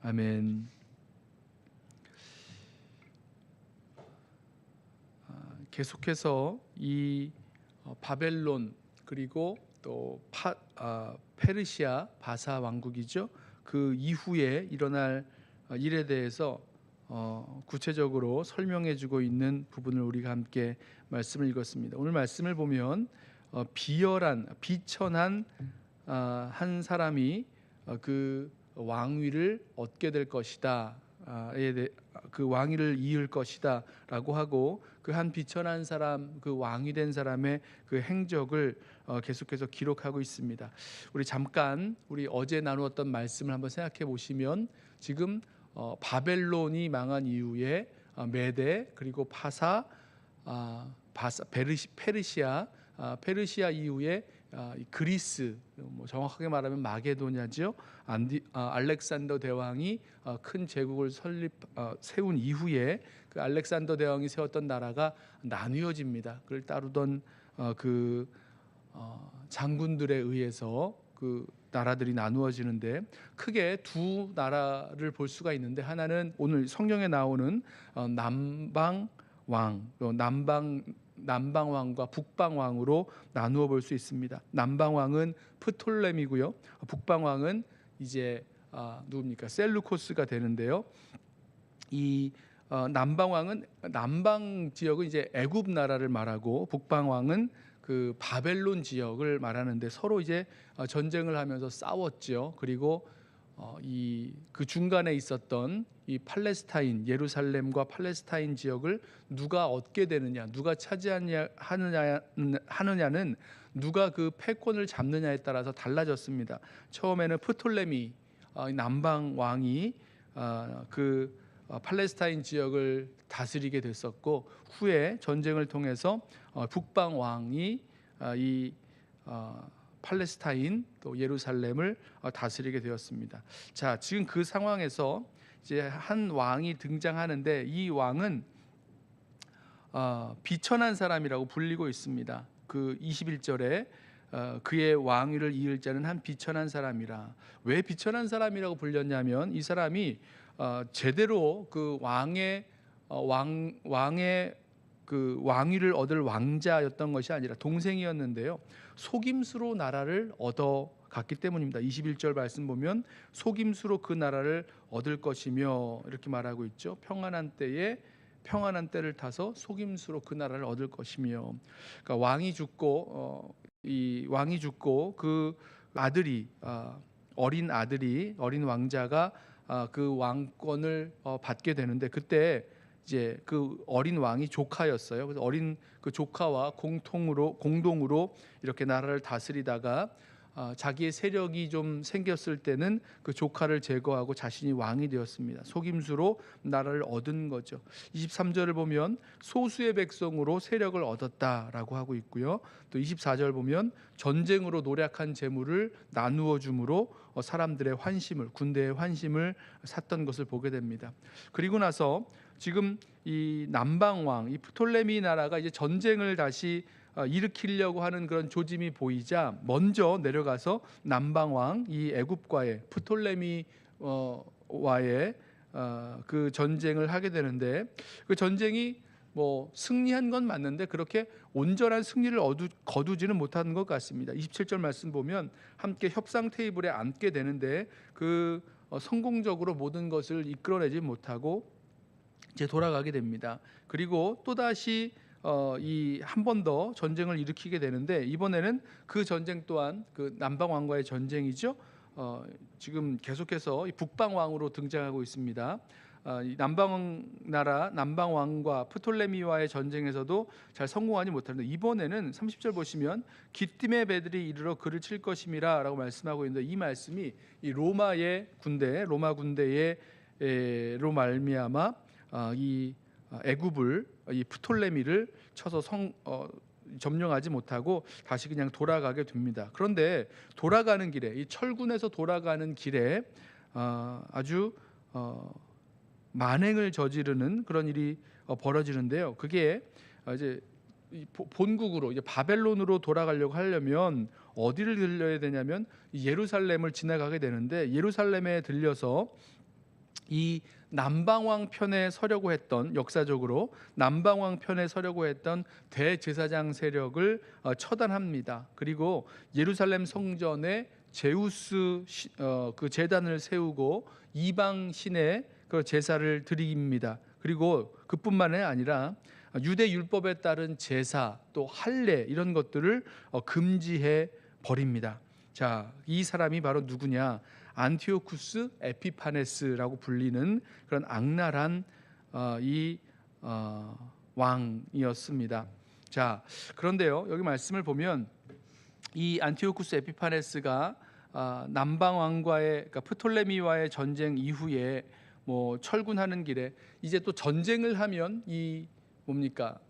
아멘. 계속해서 이 바벨론 그리고 또 페르시아 바사 왕국이죠. 그 이후에 일어날 일에 대해서 구체적으로 설명해주고 있는 부분을 우리가 함께 말씀을 읽었습니다. 오늘 말씀을 보면 비천한 한 사람이 그 왕위를 얻게 될 것이다. 그 왕위를 이을 것이다라고 하고 그 한 비천한 사람, 그 왕이 된 사람의 그 행적을 계속해서 기록하고 있습니다. 우리 어제 나누었던 말씀을 한번 생각해 보시면 지금 바벨론이 망한 이후에 메데 그리고 페르시아 이후에 그리스, 정확하게 말하면 마게도냐죠. 알렉산더 대왕이 큰 제국을 세운 이후에 그 알렉산더 대왕이 세웠던 나라가 나뉘어집니다. 그를 따르던 장군들에 의해서 그 나라들이 나누어지는데 크게 두 나라를 볼 수가 있는데, 하나는 오늘 성경에 나오는 남방 왕과 북방 왕으로 나누어 볼 수 있습니다. 남방 왕은 프톨레미고요. 북방 왕은 이제 누굽니까? 셀루코스가 되는데요. 이 남방 왕은 남방 지역은 이제 애굽 나라를 말하고 북방 왕은 그 바벨론 지역을 말하는데 서로 이제 전쟁을 하면서 싸웠죠. 그리고 그 중간에 있었던 이 팔레스타인, 예루살렘과 팔레스타인 지역을 누가 얻게 되느냐, 누가 하느냐는 누가 그 패권을 잡느냐에 따라서 달라졌습니다. 처음에는 프톨레미 남방 왕이 그 팔레스타인 지역을 다스리게 됐었고, 후에 전쟁을 통해서 북방 왕이 이 팔레스타인 또 예루살렘을 다스리게 되었습니다. 자, 지금 그 상황에서 이제 한 왕이 등장하는데 이 왕은 비천한 사람이라고 불리고 있습니다. 그 21절에 그의 왕위를 이을 자는 한 비천한 사람이라. 왜 비천한 사람이라고 불렸냐면 이 사람이 제대로 그 왕의 그 왕위를 얻을 왕자였던 것이 아니라 동생이었는데요, 속임수로 나라를 얻어갔기 때문입니다. 21절 말씀 보면 속임수로 그 나라를 얻을 것이며 이렇게 말하고 있죠. 평안한 때를 타서 속임수로 그 나라를 얻을 것이며. 그러니까 왕이 죽고 그 아들이 어린 왕자가 그 왕권을 받게 되는데, 그때 이제 그 어린 왕이 조카였어요. 그래서 어린 그 조카와 공동으로 이렇게 나라를 다스리다가 자기의 세력이 좀 생겼을 때는 그 조카를 제거하고 자신이 왕이 되었습니다. 속임수로 나라를 얻은 거죠. 23절을 보면 소수의 백성으로 세력을 얻었다라고 하고 있고요. 또 24절 보면 전쟁으로 노력한 재물을 나누어 줌으로 사람들의 군대의 환심을 샀던 것을 보게 됩니다. 그리고 나서 지금 이 남방 왕, 이 프톨레미 나라가 이제 전쟁을 다시 일으키려고 하는 그런 조짐이 보이자 먼저 내려가서 남방 왕, 이 애굽과의 프톨레미와의 그 전쟁을 하게 되는데, 그 전쟁이 승리한 건 맞는데 그렇게 온전한 승리를 거두지는 못한 것 같습니다. 27절 말씀 보면 함께 협상 테이블에 앉게 되는데 그 성공적으로 모든 것을 이끌어내지 못하고 이제 돌아가게 됩니다. 그리고 또다시 한 번 더 전쟁을 일으키게 되는데, 이번에는 그 전쟁 또한 그 남방 왕과의 전쟁이죠. 지금 계속해서 북방 왕으로 등장하고 있습니다. 남방 왕과 프톨레미와의 전쟁에서도 잘 성공하지 못하는데, 이번에는 30절 보시면 기띔의 배들이 이르러 그를 칠 것임이라라고 말씀하고 있는데, 이 말씀이 이 로마 군대로 말미암아 이 애굽을, 이 프톨레미를 쳐서 점령하지 못하고 다시 그냥 돌아가게 됩니다. 그런데 돌아가는 길에, 이 철군에서 돌아가는 길에 아주 만행을 저지르는 그런 일이 벌어지는데요. 그게 이제 본국으로, 이제 바벨론으로 돌아가려고 하려면 어디를 들려야 되냐면 예루살렘을 지나가게 되는데, 예루살렘에 들려서 이 남방왕 편에 서려고 했던, 역사적으로 남방왕 편에 서려고 했던 대제사장 세력을 처단합니다. 그리고 예루살렘 성전에 제우스 그 제단을 세우고 이방 신의 그 제사를 드립니다. 그리고 그뿐만이 아니라 유대 율법에 따른 제사, 또 할례, 이런 것들을 금지해 버립니다. 자, 이 사람이 바로 누구냐? 안티오쿠스 에피파네스라고 불리는 그런 악랄한 이 왕이었습니다. 자, 그런데요, 여기 말씀을 보면 이 안티오쿠스 에피파네스가 남방 왕과의, 그러니까 프톨레미와의 전쟁 이후에 뭐 철군하는 길에 이제 또 전쟁을 하면 이 뭡니까?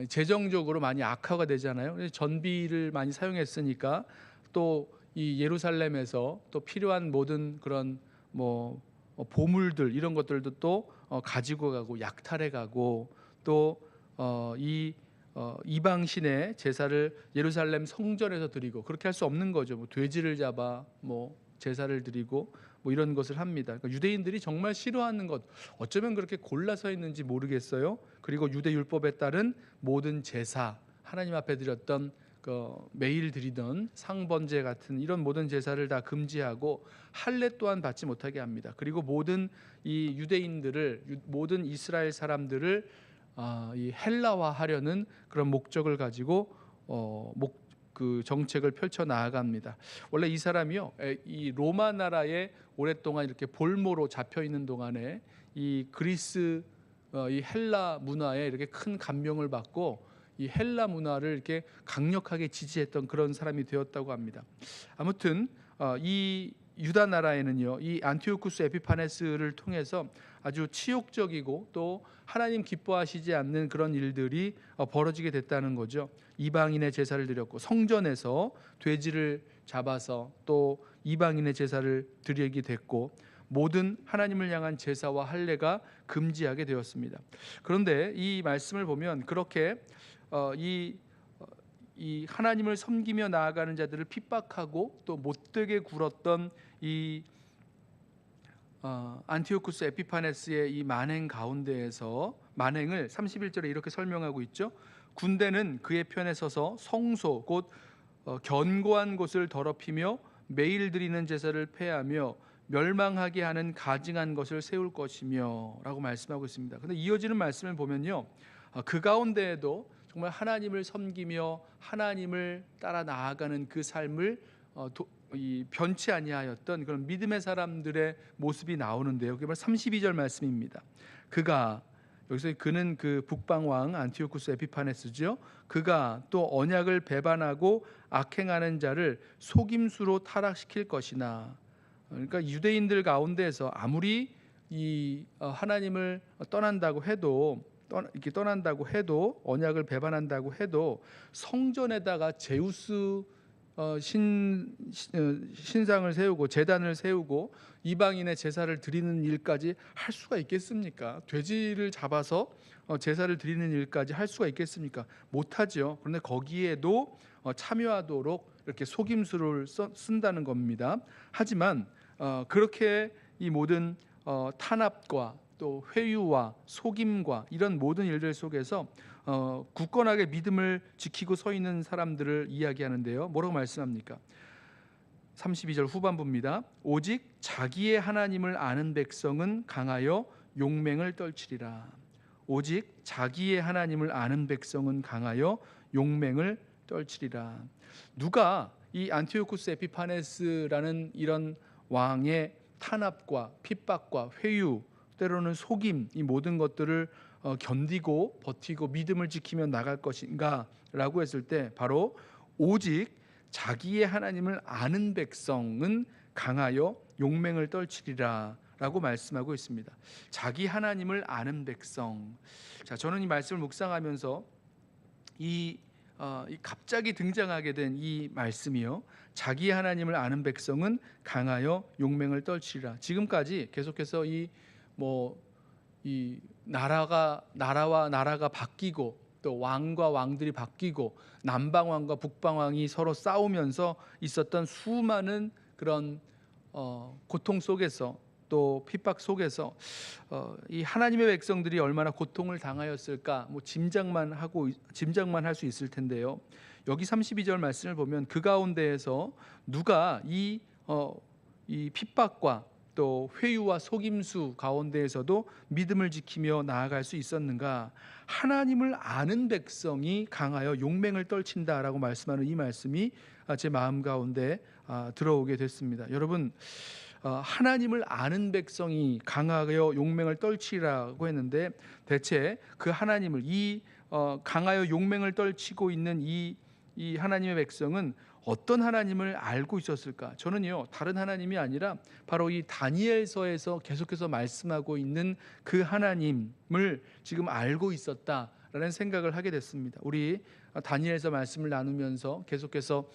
재정적으로 많이 악화가 되잖아요. 그래서 전비를 많이 사용했으니까 또 이 예루살렘에서 또 필요한 모든 그런 뭐 보물들, 이런 것들도 또 가지고 가고 약탈해 가고, 또 이방신의 제사를 예루살렘 성전에서 드리고, 그렇게 할 수 없는 거죠. 뭐 돼지를 잡아 뭐 제사를 드리고 뭐 이런 것을 합니다. 그러니까 유대인들이 정말 싫어하는 것, 어쩌면 그렇게 골라서 했는지 모르겠어요. 그리고 유대 율법에 따른 모든 제사, 하나님 앞에 드렸던 매일 드리던 상번제 같은 이런 모든 제사를 다 금지하고 할례 또한 받지 못하게 합니다. 그리고 모든 이 유대인들을, 모든 이스라엘 사람들을 이 헬라화하려는 그런 목적을 가지고 그 정책을 펼쳐 나아갑니다. 원래 이 사람이요, 이 로마 나라에 오랫동안 이렇게 볼모로 잡혀 있는 동안에 이 그리스 이 헬라 문화에 이렇게 큰 감명을 받고 이 헬라 문화를 이렇게 강력하게 지지했던 그런 사람이 되었다고 합니다. 아무튼 이 유다 나라에는요, 이 안티오쿠스 에피파네스를 통해서 아주 치욕적이고 또 하나님 기뻐하시지 않는 그런 일들이 벌어지게 됐다는 거죠. 이방인의 제사를 드렸고, 성전에서 돼지를 잡아서 또 이방인의 제사를 드리게 됐고, 모든 하나님을 향한 제사와 할례가 금지하게 되었습니다. 그런데 이 말씀을 보면 그렇게 이 하나님을 섬기며 나아가는 자들을 핍박하고 또 못되게 굴었던 이 안티오쿠스 에피파네스의 이 만행 가운데에서, 만행을 31절에 이렇게 설명하고 있죠. 군대는 그의 편에 서서 성소 곧 견고한 곳을 더럽히며 매일 드리는 제사를 폐하며 멸망하게 하는 가증한 것을 세울 것이며 라고 말씀하고 있습니다. 그런데 이어지는 말씀을 보면요, 그 가운데에도 정말 하나님을 섬기며 하나님을 따라 나아가는 그 삶을 변치 아니하였던 그런 믿음의 사람들의 모습이 나오는데요. 그게 바로 32절 말씀입니다. 여기서 그는 그 북방왕 안티오쿠스 에피파네스죠. 그가 또 언약을 배반하고 악행하는 자를 속임수로 타락시킬 것이나. 그러니까 유대인들 가운데에서 아무리 이 하나님을 떠난다고 해도, 언약을 배반한다고 해도 성전에다가 제우스 신상을 세우고 제단을 세우고 이방인의 제사를 드리는 일까지 할 수가 있겠습니까? 돼지를 잡아서 제사를 드리는 일까지 할 수가 있겠습니까? 못하죠. 그런데 거기에도 참여하도록 이렇게 속임수를 쓴다는 겁니다. 하지만 그렇게 이 모든 탄압과 또 회유와 속임과 이런 모든 일들 속에서 굳건하게 믿음을 지키고 서 있는 사람들을 이야기하는데요. 뭐라고 말씀합니까? 32절 후반부입니다. 오직 자기의 하나님을 아는 백성은 강하여 용맹을 떨치리라. 오직 자기의 하나님을 아는 백성은 강하여 용맹을 떨치리라. 누가 이 안티오쿠스 에피파네스라는 이런 왕의 탄압과 핍박과 회유, 때로는 속임, 이 모든 것들을 견디고 버티고 믿음을 지키며 나갈 것인가 라고 했을 때, 바로 오직 자기의 하나님을 아는 백성은 강하여 용맹을 떨치리라 라고 말씀하고 있습니다. 자기 하나님을 아는 백성. 자, 저는 이 말씀을 묵상하면서 이 갑자기 등장하게 된 이 말씀이요, 자기 하나님을 아는 백성은 강하여 용맹을 떨치리라. 지금까지 계속해서 이 나라와 나라가 바뀌고 또 왕과 왕들이 바뀌고 남방왕과 북방왕이 서로 싸우면서 있었던 수많은 그런 고통 속에서 또 핍박 속에서 이 하나님의 백성들이 얼마나 고통을 당하였을까 짐작만 할 수 있을 텐데요. 여기 32절 말씀을 보면 그 가운데에서 누가 이 핍박과 또 회유와 속임수 가운데에서도 믿음을 지키며 나아갈 수 있었는가? 하나님을 아는 백성이 강하여 용맹을 떨친다라고 말씀하는 이 말씀이 제 마음 가운데 들어오게 됐습니다. 여러분, 하나님을 아는 백성이 강하여 용맹을 떨치라고 했는데 대체 그 하나님을 강하여 용맹을 떨치고 있는 이 하나님의 백성은 어떤 하나님을 알고 있었을까? 저는요, 다른 하나님이 아니라 바로 이 다니엘서에서 계속해서 말씀하고 있는 그 하나님을 지금 알고 있었다라는 생각을 하게 됐습니다. 우리 다니엘서 말씀을 나누면서 계속해서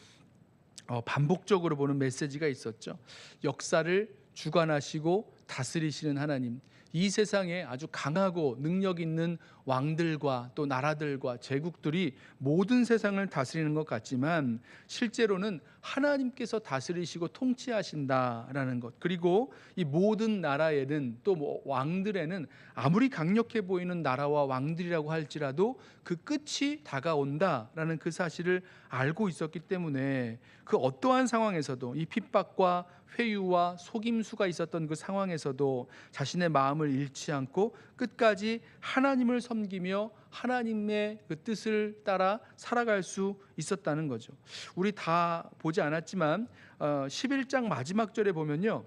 반복적으로 보는 메시지가 있었죠. 역사를 주관하시고 다스리시는 하나님, 이 세상에 아주 강하고 능력 있는 왕들과 또 나라들과 제국들이 모든 세상을 다스리는 것 같지만 실제로는 하나님께서 다스리시고 통치하신다라는 것, 그리고 이 모든 나라에는 또 왕들에는 아무리 강력해 보이는 나라와 왕들이라고 할지라도 그 끝이 다가온다라는 그 사실을 알고 있었기 때문에 그 어떠한 상황에서도 이 핍박과 회유와 속임수가 있었던 그 상황에서도 자신의 마음을 잃지 않고 끝까지 하나님을 섬기며 하나님의 그 뜻을 따라 살아갈 수 있었다는 거죠. 우리 다 보지 않았지만 11장 마지막 절에 보면요,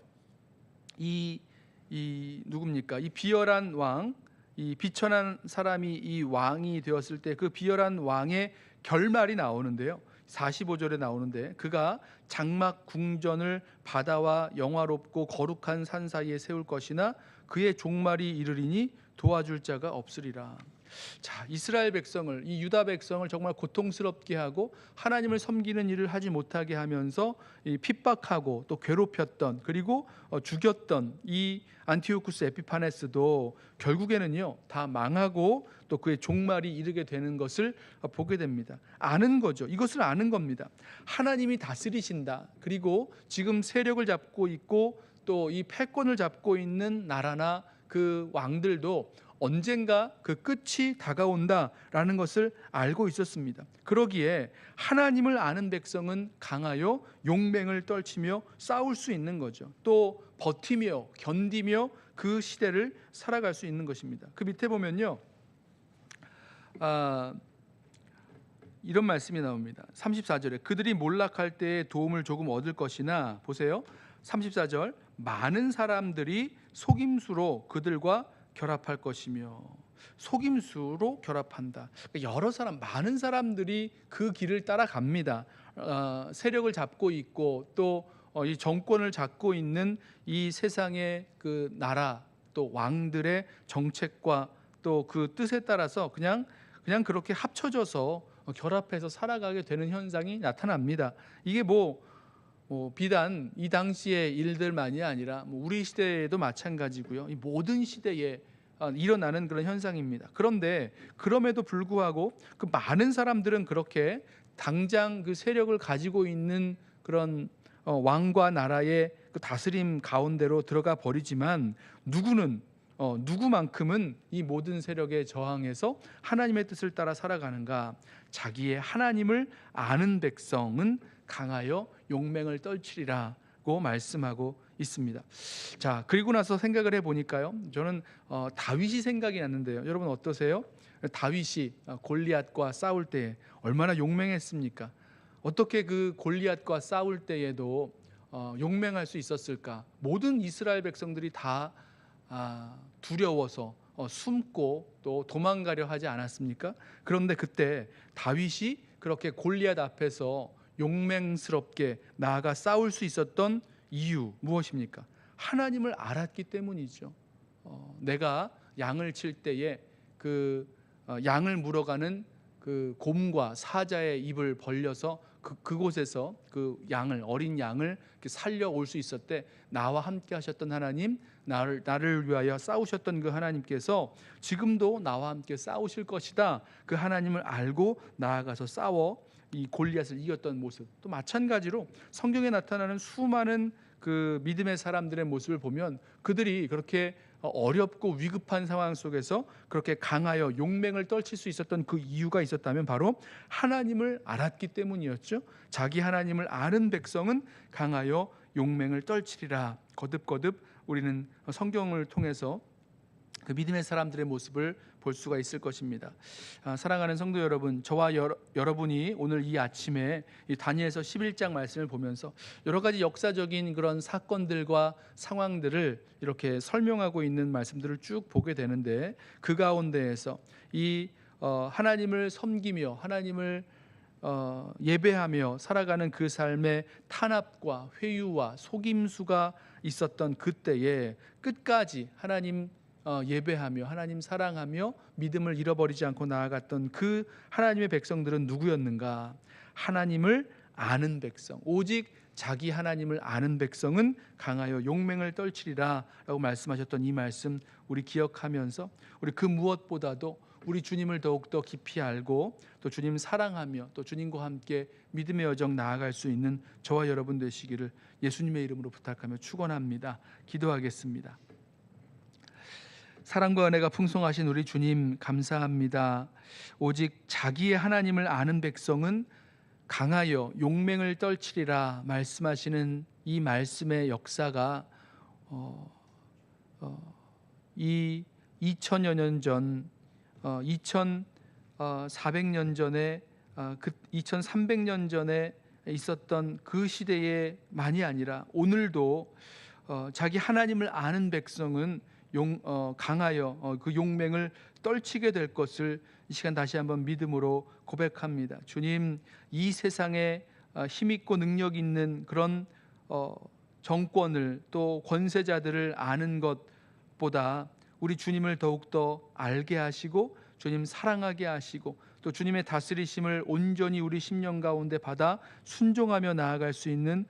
이 누굽니까? 이 비열한 왕, 이 비천한 사람이 이 왕이 되었을 때 그 비열한 왕의 결말이 나오는데요. 45절에 나오는데 그가 장막 궁전을 바다와 영화롭고 거룩한 산 사이에 세울 것이나 그의 종말이 이르리니 도와줄 자가 없으리라. 자, 이스라엘 백성을, 이 유다 백성을 정말 고통스럽게 하고 하나님을 섬기는 일을 하지 못하게 하면서 핍박하고 또 괴롭혔던, 그리고 죽였던 이 안티오쿠스 에피파네스도 결국에는요 다 망하고 또 그의 종말이 이르게 되는 것을 보게 됩니다. 아는 거죠. 이것을 아는 겁니다. 하나님이 다스리신다. 그리고 지금 세력을 잡고 있고 또 이 패권을 잡고 있는 나라나 그 왕들도 언젠가 그 끝이 다가온다라는 것을 알고 있었습니다. 그러기에 하나님을 아는 백성은 강하여 용맹을 떨치며 싸울 수 있는 거죠. 또 버티며 견디며 그 시대를 살아갈 수 있는 것입니다. 그 밑에 보면요, 이런 말씀이 나옵니다. 34절에 그들이 몰락할 때에 도움을 조금 얻을 것이나, 보세요, 34절, 많은 사람들이 속임수로 그들과 결합할 것이며. 속임수로 결합한다. 여러 사람, 많은 사람들이 그 길을 따라갑니다. 세력을 잡고 있고 또 이 정권을 잡고 있는 이 세상의 그 나라 또 왕들의 정책과 또 그 뜻에 따라서 그냥 그렇게 합쳐져서 결합해서 살아가게 되는 현상이 나타납니다. 이게 비단 이 당시의 일들만이 아니라 우리 시대에도 마찬가지고요. 이 모든 시대에 일어나는 그런 현상입니다. 그런데 그럼에도 불구하고 그 많은 사람들은 그렇게 당장 그 세력을 가지고 있는 그런 왕과 나라의 그 다스림 가운데로 들어가 버리지만 누구만큼은 이 모든 세력에 저항해서 하나님의 뜻을 따라 살아가는가? 자기의 하나님을 아는 백성은 강하여 용맹을 떨치리라고 말씀하고 있습니다. 자, 그리고 나서 생각을 해보니까요, 저는 다윗이 생각이 났는데요. 여러분 어떠세요? 다윗이 골리앗과 싸울 때 얼마나 용맹했습니까? 어떻게 그 골리앗과 싸울 때에도 용맹할 수 있었을까? 모든 이스라엘 백성들이 다 두려워서 숨고 또 도망가려 하지 않았습니까? 그런데 그때 다윗이 그렇게 골리앗 앞에서 용맹스럽게 나아가 싸울 수 있었던 이유 무엇입니까? 하나님을 알았기 때문이죠. 내가 양을 칠 때에 그 양을 물어가는 그 곰과 사자의 입을 벌려서 그곳에서 그 어린 양을 살려올 수 있었대. 나와 함께 하셨던 하나님, 나를 위하여 싸우셨던 그 하나님께서 지금도 나와 함께 싸우실 것이다. 그 하나님을 알고 나아가서 싸워 이 골리앗을 이겼던 모습. 또 마찬가지로 성경에 나타나는 수많은 그 믿음의 사람들의 모습을 보면 그들이 그렇게 어렵고 위급한 상황 속에서 그렇게 강하여 용맹을 떨칠 수 있었던 그 이유가 있었다면 바로 하나님을 알았기 때문이었죠. 자기 하나님을 아는 백성은 강하여 용맹을 떨치리라. 거듭거듭 우리는 성경을 통해서 그 믿음의 사람들의 모습을 볼 수가 있을 것입니다. 사랑하는 성도 여러분, 저와 여러분이 오늘 이 아침에 이 다니엘서 11장 말씀을 보면서 여러 가지 역사적인 그런 사건들과 상황들을 이렇게 설명하고 있는 말씀들을 쭉 보게 되는데, 그 가운데에서 이 하나님을 섬기며 하나님을 예배하며 살아가는 그 삶의 탄압과 회유와 속임수가 있었던 그때에 끝까지 하나님 예배하며 하나님 사랑하며 믿음을 잃어버리지 않고 나아갔던 그 하나님의 백성들은 누구였는가? 하나님을 아는 백성, 오직 자기 하나님을 아는 백성은 강하여 용맹을 떨치리라 라고 말씀하셨던 이 말씀 우리 기억하면서 우리 그 무엇보다도 우리 주님을 더욱더 깊이 알고 또 주님 사랑하며 또 주님과 함께 믿음의 여정 나아갈 수 있는 저와 여러분 되시기를 예수님의 이름으로 부탁하며 축원합니다. 기도하겠습니다. 사랑과 은혜가 풍성하신 우리 주님 감사합니다. 오직 자기의 하나님을 아는 백성은 강하여 용맹을 떨치리라 말씀하시는 이 말씀의 역사가 이 2000여 년 전 2400년 전에 2300년 전에 있었던 그 시대에만이 아니라 오늘도 자기 하나님을 아는 백성은 강하여 그 용맹을 떨치게 될 것을 이 시간 다시 한번 믿음으로 고백합니다. 주님, 이 세상에 힘있고 능력 있는 그런 정권을 또 권세자들을 아는 것보다 우리 주님을 더욱더 알게 하시고 주님 사랑하게 하시고 또 주님의 다스리심을 온전히 우리 심령 가운데 받아 순종하며 나아갈 수 있는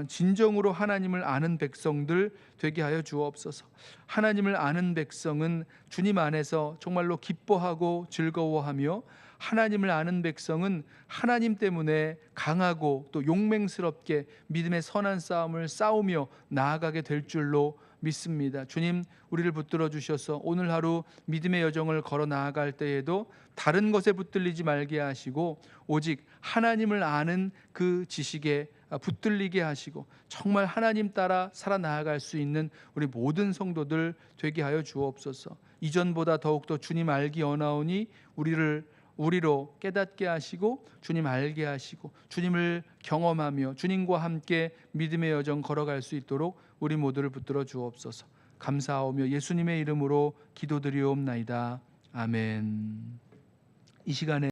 진정으로 하나님을 아는 백성들 되게 하여 주옵소서. 하나님을 아는 백성은 주님 안에서 정말로 기뻐하고 즐거워하며 하나님을 아는 백성은 하나님 때문에 강하고 또 용맹스럽게 믿음의 선한 싸움을 싸우며 나아가게 될 줄로 믿습니다. 주님, 우리를 붙들어 주셔서 오늘 하루 믿음의 여정을 걸어 나아갈 때에도 다른 것에 붙들리지 말게 하시고 오직 하나님을 아는 그 지식에 붙들리게 하시고 정말 하나님 따라 살아나아갈 수 있는 우리 모든 성도들 되게 하여 주옵소서. 이전보다 더욱더 주님 알기 원하오니 우리로 깨닫게 하시고 주님 알게 하시고 주님을 경험하며 주님과 함께 믿음의 여정 걸어갈 수 있도록 우리 모두를 붙들어 주옵소서. 감사하오며 예수님의 이름으로 기도드리옵나이다. 아멘. 이 시간에